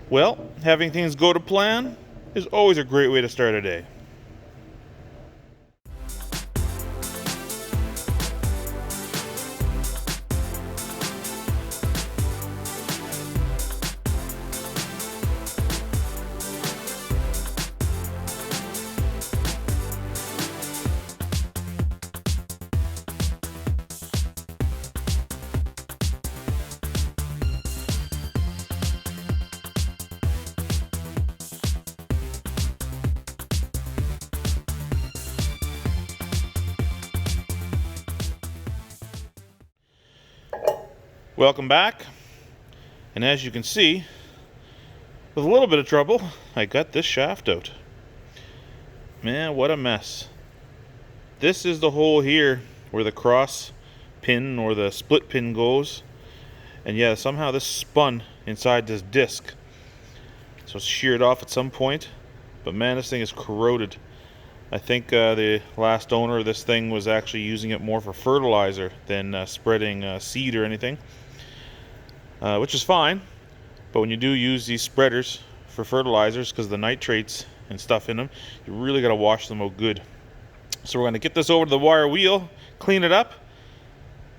Well, having things go to plan is always a great way to start a day. Welcome back, and as you can see, with a little bit of trouble, I got this shaft out. Man, what a mess. This is the hole here where the cross pin or the split pin goes, and yeah, somehow this spun inside this disc, so it's sheared off at some point, but man, this thing is corroded. I think the last owner of this thing was actually using it more for fertilizer than spreading seed or anything. Which is fine, but when you do use these spreaders for fertilizers, because of the nitrates and stuff in them, you really got to wash them out good. So we're going to get this over to the wire wheel, clean it up,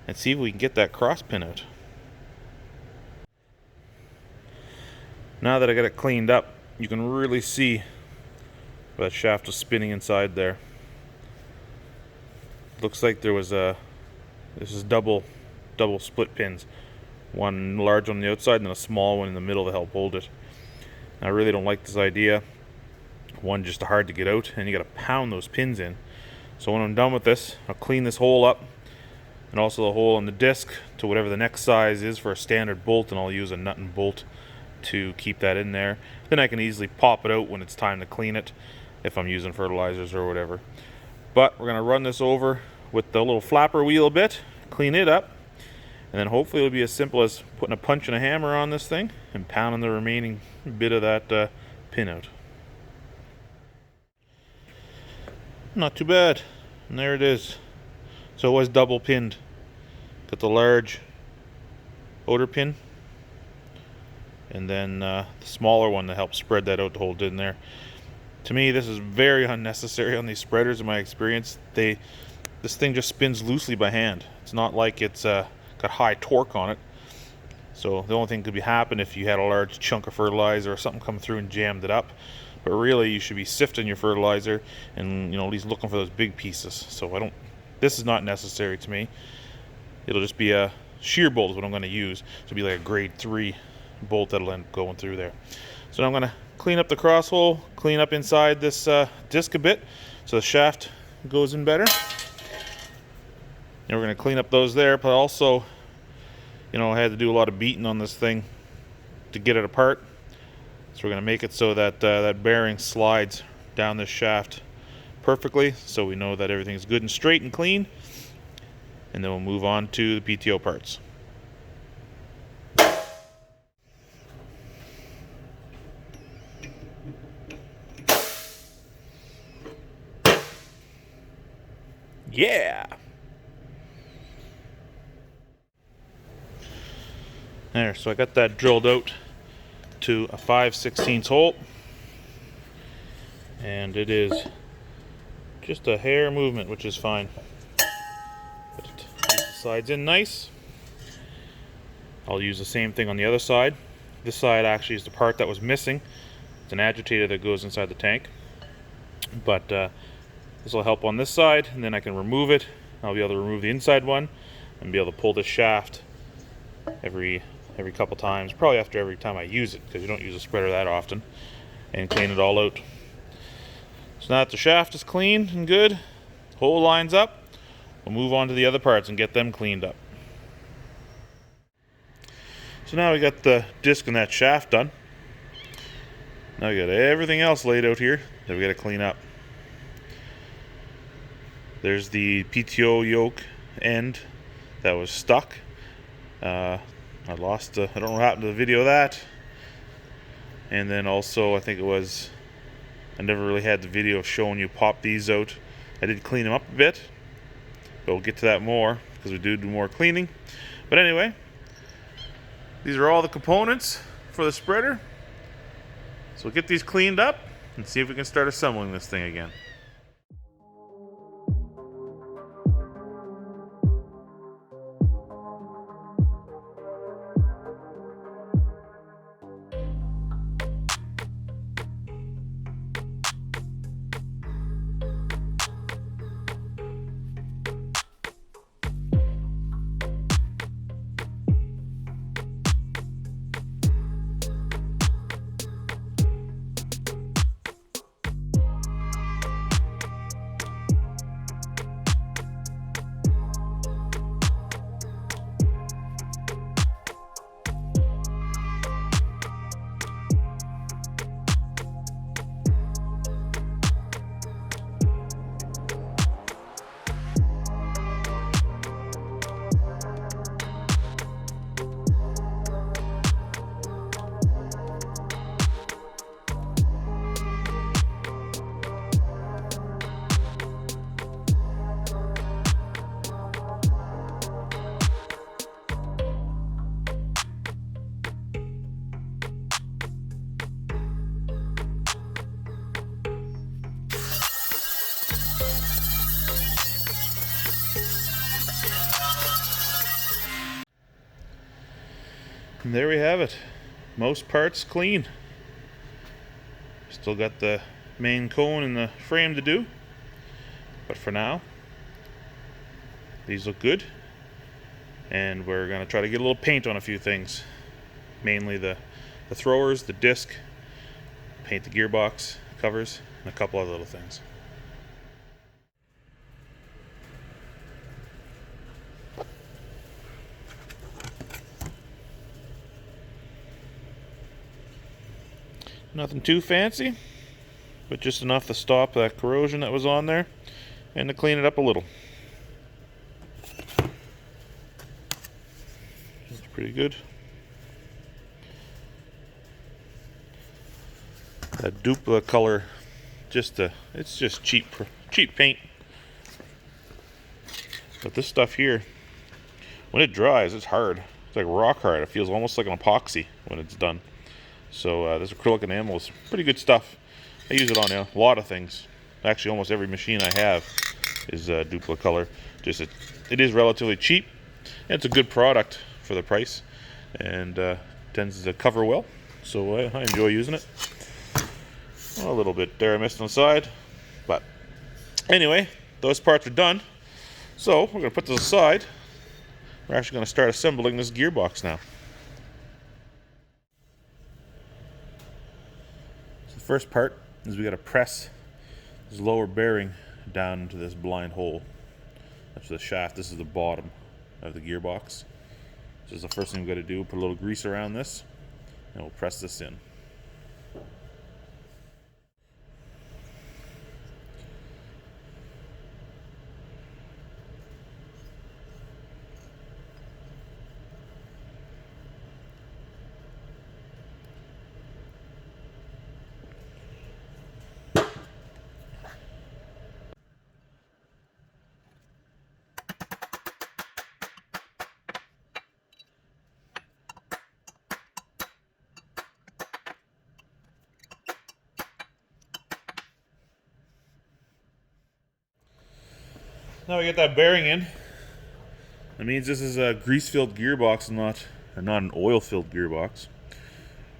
and see if we can get that cross pin out. Now that I got it cleaned up, you can really see where that shaft was spinning inside there. Looks like there was this is double split pins. One large on the outside and then a small one in the middle to help hold it. I really don't like this idea. One, just hard to get out, and you got to pound those pins in. So when I'm done with this, I'll clean this hole up, and also the hole in the disc to whatever the next size is for a standard bolt, and I'll use a nut and bolt to keep that in there. Then I can easily pop it out when it's time to clean it if I'm using fertilizers or whatever. But we're going to run this over with the little flapper wheel a bit, clean it up, and then hopefully it'll be as simple as putting a punch and a hammer on this thing and pounding the remaining bit of that pin out. Not too bad. And there it is. So it was double pinned. Got the large outer pin, and then the smaller one that helps spread that out to hold it in there. To me, this is very unnecessary on these spreaders in my experience. This thing just spins loosely by hand. It's not like it's got high torque on it. So the only thing could be happen if you had a large chunk of fertilizer or something come through and jammed it up. But really, you should be sifting your fertilizer and at least looking for those big pieces. So this is not necessary to me. It'll just be a shear bolt is what I'm going to use. So it'll be like a grade 3 bolt that'll end up going through there. So now I'm going to clean up the cross hole, clean up inside this disc a bit so the shaft goes in better. And we're going to clean up those there, but also, I had to do a lot of beating on this thing to get it apart. So we're going to make it so that that bearing slides down this shaft perfectly, so we know that everything's good and straight and clean. And then we'll move on to the PTO parts. Yeah! There, so I got that drilled out to a 5/16 hole, and it is just a hair movement, which is fine. But it slides in nice. I'll use the same thing on the other side. This side actually is the part that was missing. It's an agitator that goes inside the tank, but this will help on this side, and then I can remove it. I'll be able to remove the inside one and be able to pull this shaft every couple times, probably after every time I use it, because you don't use a spreader that often, and clean it all out. So now that the shaft is clean and good, the hole lines up, we'll move on to the other parts and get them cleaned up. So now we got the disc and that shaft done. Now we got everything else laid out here that we got to clean up. There's the PTO yoke end that was stuck. I lost, I don't know what happened to the video of that. And then also, I think I never really had the video of showing you pop these out. I did clean them up a bit, but we'll get to that more because we do more cleaning. But anyway, these are all the components for the spreader. So we'll get these cleaned up and see if we can start assembling this thing again. And there we have it. Most parts clean. Still got the main cone and the frame to do. But for now, these look good. And we're going to try to get a little paint on a few things. Mainly the throwers, the disc, paint the gearbox covers, and a couple other little things. Nothing too fancy, but just enough to stop that corrosion that was on there and to clean it up a little. It's pretty good. That dupla color, it's just cheap paint. But this stuff here, when it dries, it's hard. It's like rock hard. It feels almost like an epoxy when it's done. So this acrylic enamel is pretty good stuff. I use it on a lot of things. Actually, almost every machine I have is dupla color. Just it is relatively cheap, and it's a good product for the price, and tends to cover well. So I enjoy using it. Well, a little bit there I missed on the side, but anyway, those parts are done. So we're going to put this aside. We're actually going to start assembling this gearbox now. First part is we got to press this lower bearing down into this blind hole. That's the shaft. This is the bottom of the gearbox. This is the first thing we've got to do. Put a little grease around this, and we'll press this in. Now we get that bearing in. That means this is a grease-filled gearbox and not an oil-filled gearbox.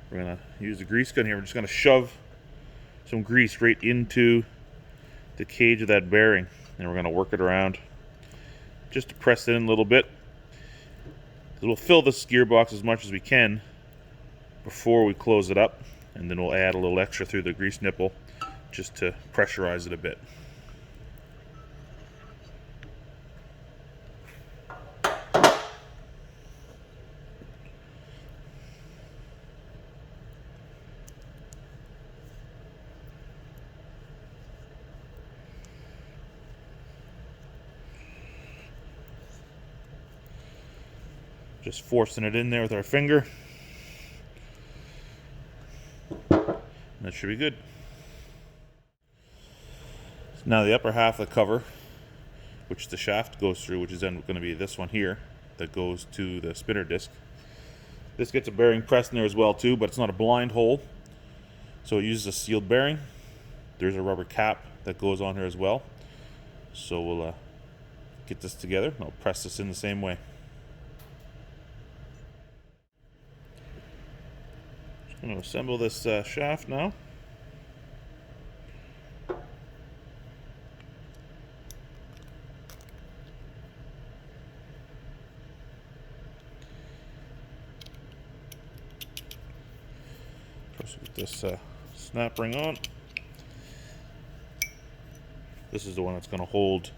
We're gonna use the grease gun here. We're just gonna shove some grease right into the cage of that bearing, and we're gonna work it around just to press it in a little bit. We'll fill this gearbox as much as we can before we close it up, and then we'll add a little extra through the grease nipple just to pressurize it a bit. Just forcing it in there with our finger. And that should be good. So now the upper half of the cover, which the shaft goes through, which is then going to be this one here, that goes to the spinner disc. This gets a bearing pressed in there as well too, but it's not a blind hole, so it uses a sealed bearing. There's a rubber cap that goes on here as well. So we'll get this together and I'll press this in the same way. I'm going to assemble this shaft now. First, with this snap ring on. This is the one that's going to hold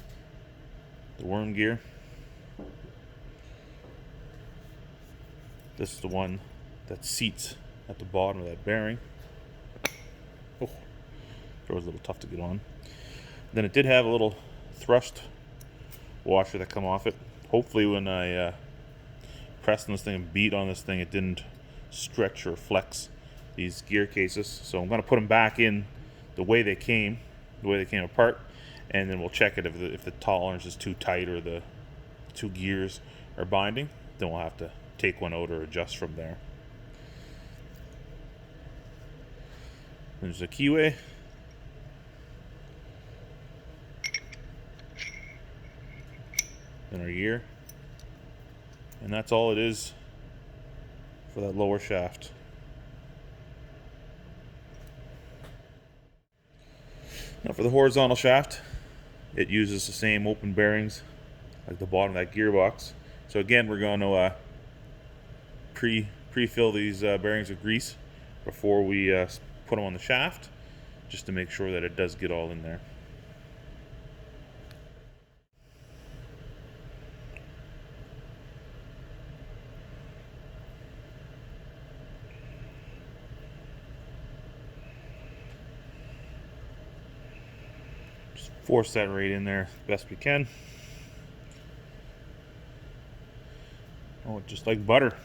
the worm gear. This is the one that seats at the bottom of that bearing. Oh, it was a little tough to get on. Then it did have a little thrust washer that come off it. Hopefully when I pressed on this thing and beat on this thing, it didn't stretch or flex these gear cases. So I'm going to put them back in the way they came apart, and then we'll check it if the tolerance is too tight or the two gears are binding. Then we'll have to take one out or adjust from there. There's a keyway. Then our gear. And that's all it is for that lower shaft. Now for the horizontal shaft, it uses the same open bearings like the bottom of that gearbox. So again, we're going to pre-fill these bearings with grease before we put them on the shaft, just to make sure that it does get all in there. Just force that right in there best we can. Oh, just like butter.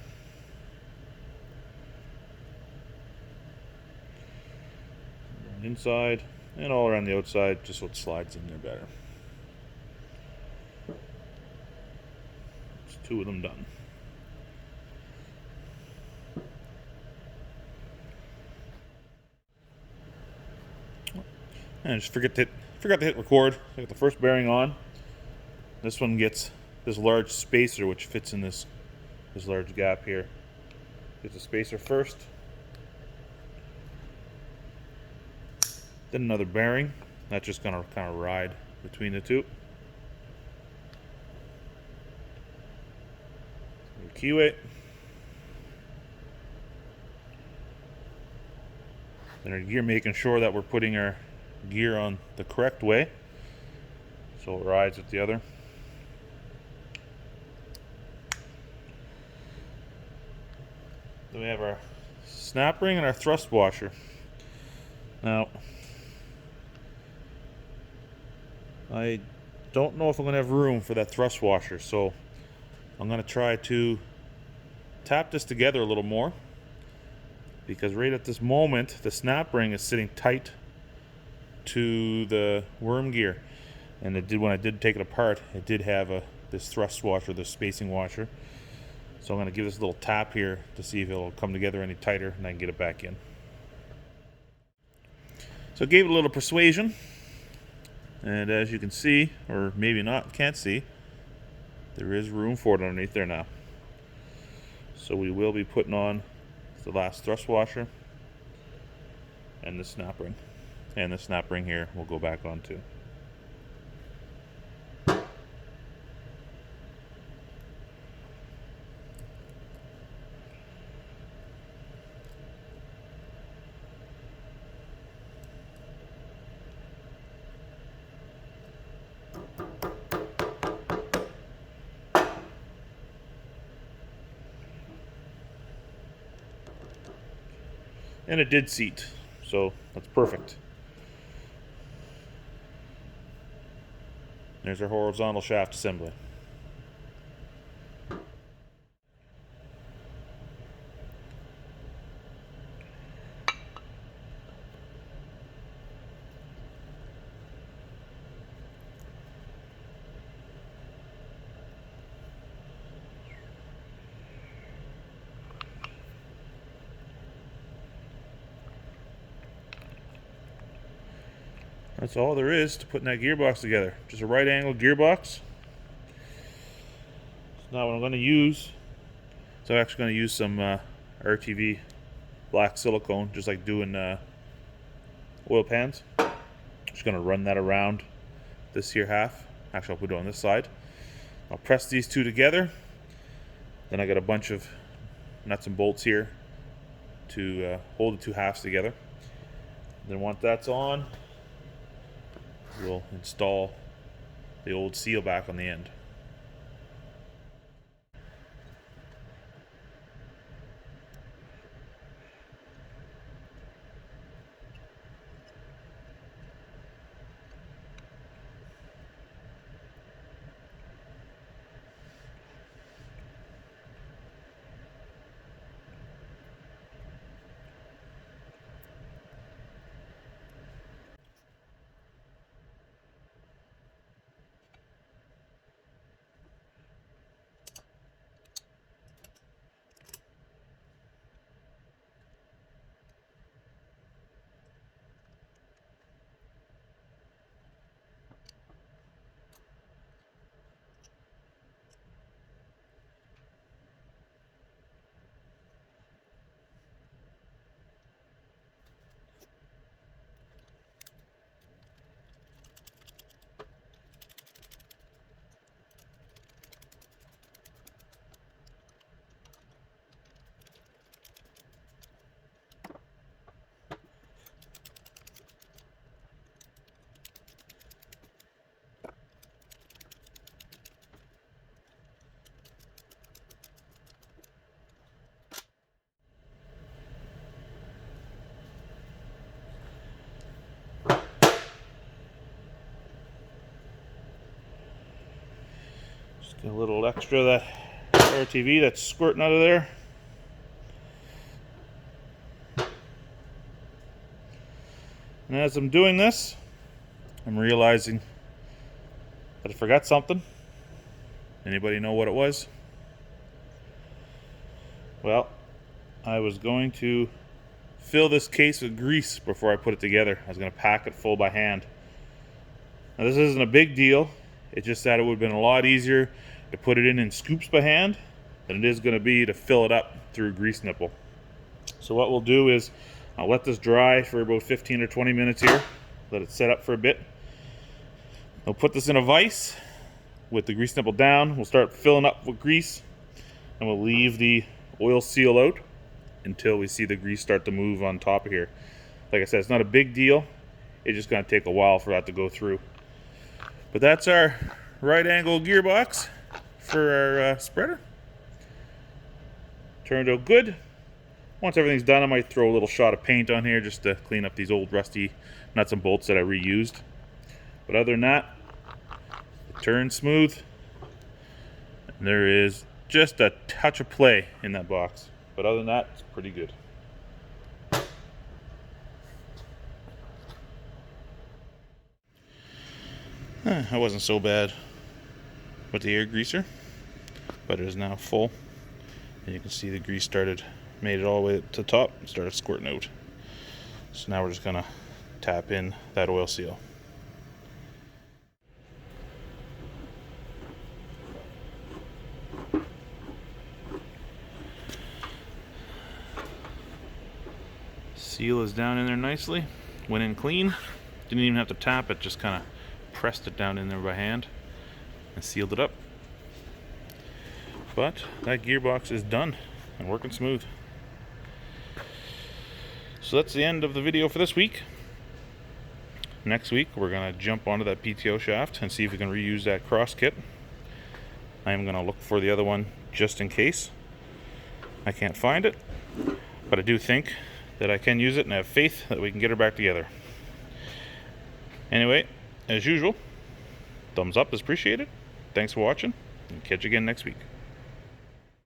Inside and all around the outside, just so it slides in there better. There's 2 of them done. And I just forgot to hit record. I got the first bearing on. This one gets this large spacer which fits in this large gap here. Get the spacer first. Then another bearing. That's just gonna kind of ride between the two. Keyway. Then our gear, making sure that we're putting our gear on the correct way so it rides with the other. Then we have our snap ring and our thrust washer. Now, I don't know if I'm going to have room for that thrust washer, so I'm going to try to tap this together a little more, because right at this moment the snap ring is sitting tight to the worm gear, and it did, when I did take it apart, it did have this thrust washer, this spacing washer. So I'm going to give this a little tap here to see if it'll come together any tighter, and I can get it back in. So I gave it a little persuasion, and as you can see, or maybe not, can't see, there is room for it underneath there now. So we will be putting on the last thrust washer and the snap ring. And the snap ring here will go back on too. And it did seat, so that's perfect. There's our horizontal shaft assembly. That's all there is to putting that gearbox together. Just a right angle gearbox. So now what I'm going to use, so I'm actually going to use some RTV black silicone, just like doing oil pans. Just going to run that around this here half. Actually, I'll put it on this side. I'll press these two together. Then I got a bunch of nuts and bolts here to hold the two halves together. Then once that's on, we'll install the old seal back on the end. Just get a little extra of that RTV that's squirting out of there. And as I'm doing this, I'm realizing that I forgot something. Anybody know what it was? Well, I was going to fill this case with grease before I put it together. I was going to pack it full by hand. Now this isn't a big deal. It's just that it would have been a lot easier to put it in scoops by hand than it is going to be to fill it up through a grease nipple. So what we'll do is I'll let this dry for about 15 or 20 minutes here. Let it set up for a bit. I'll put this in a vise with the grease nipple down. We'll start filling up with grease and we'll leave the oil seal out until we see the grease start to move on top of here. Like I said, it's not a big deal. It's just going to take a while for that to go through. But that's our right angle gearbox for our spreader. Turned out good. Once everything's done, I might throw a little shot of paint on here just to clean up these old rusty nuts and bolts that I reused. But other than that, it turns smooth. And there is just a touch of play in that box. But other than that, it's pretty good. That wasn't so bad with the air greaser, but it is now full. And you can see the grease made it all the way to the top and started squirting out. So now we're just gonna tap in that oil seal. Seal is down in there nicely. Went in clean. Didn't even have to tap it, just kind of pressed it down in there by hand and sealed it up. But that gearbox is done and working smooth. So that's the end of the video for this week. Next week we're going to jump onto that PTO shaft and see if we can reuse that cross kit. I am going to look for the other one just in case I can't find it, but I do think that I can use it and have faith that we can get her back together. Anyway, as usual, thumbs up is appreciated. Thanks for watching, and catch you again next week.